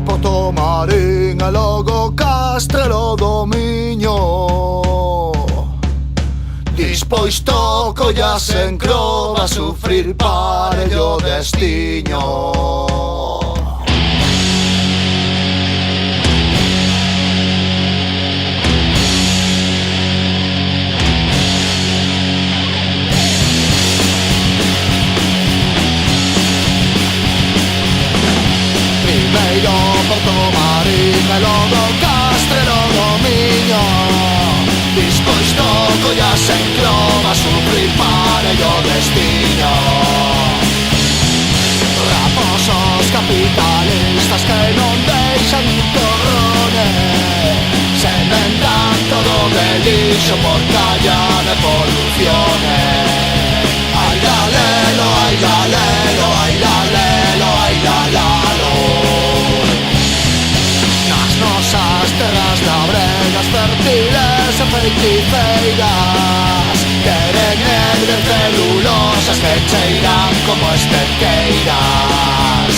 Porto Marín e logo Castrelo do Miño. Dispois toco ya sen crova sufrir parello destiño. Primeiro Porto Marín e logo Castrelo do Miño. Dispois toco ya sen crova sufrir parello destiño. Raposos capitalistas que non deixan un torrone, sementan todo de lixo por callar de polucione. Ai lalelo, ai lalelo, ai lalelo, ai lalalo. Nas nosas terras labregas fértiles e feiticeiras queren erguer celulosas que cheiran como esterqueiras.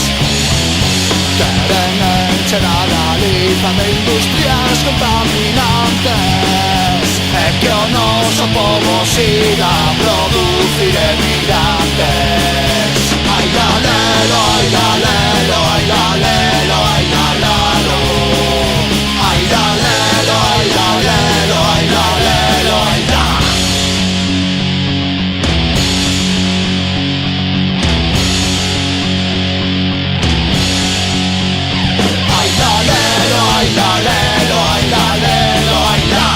Queren encher a Galiza de industrias contaminantes e que o noso povo siga a producir emigrantes. Ai lalelo, ai lalelo, ai lalelo, ai lalalo. Ai lalelo, ai lalelo, ai lalelo, ai la. Ai lalelo, ai lalelo, ai lalelo, ai la.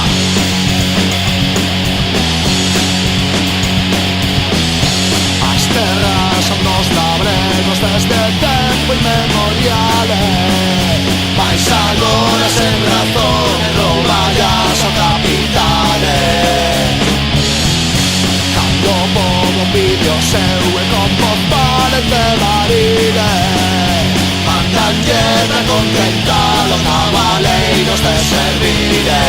As terras son dos labregos desde tempo inmemoriale, mais agora sen razón rouballas ao capitale. Cando o povo pide o seu e con postales de Marine mandan lletra contentalo cabaleiros de servire.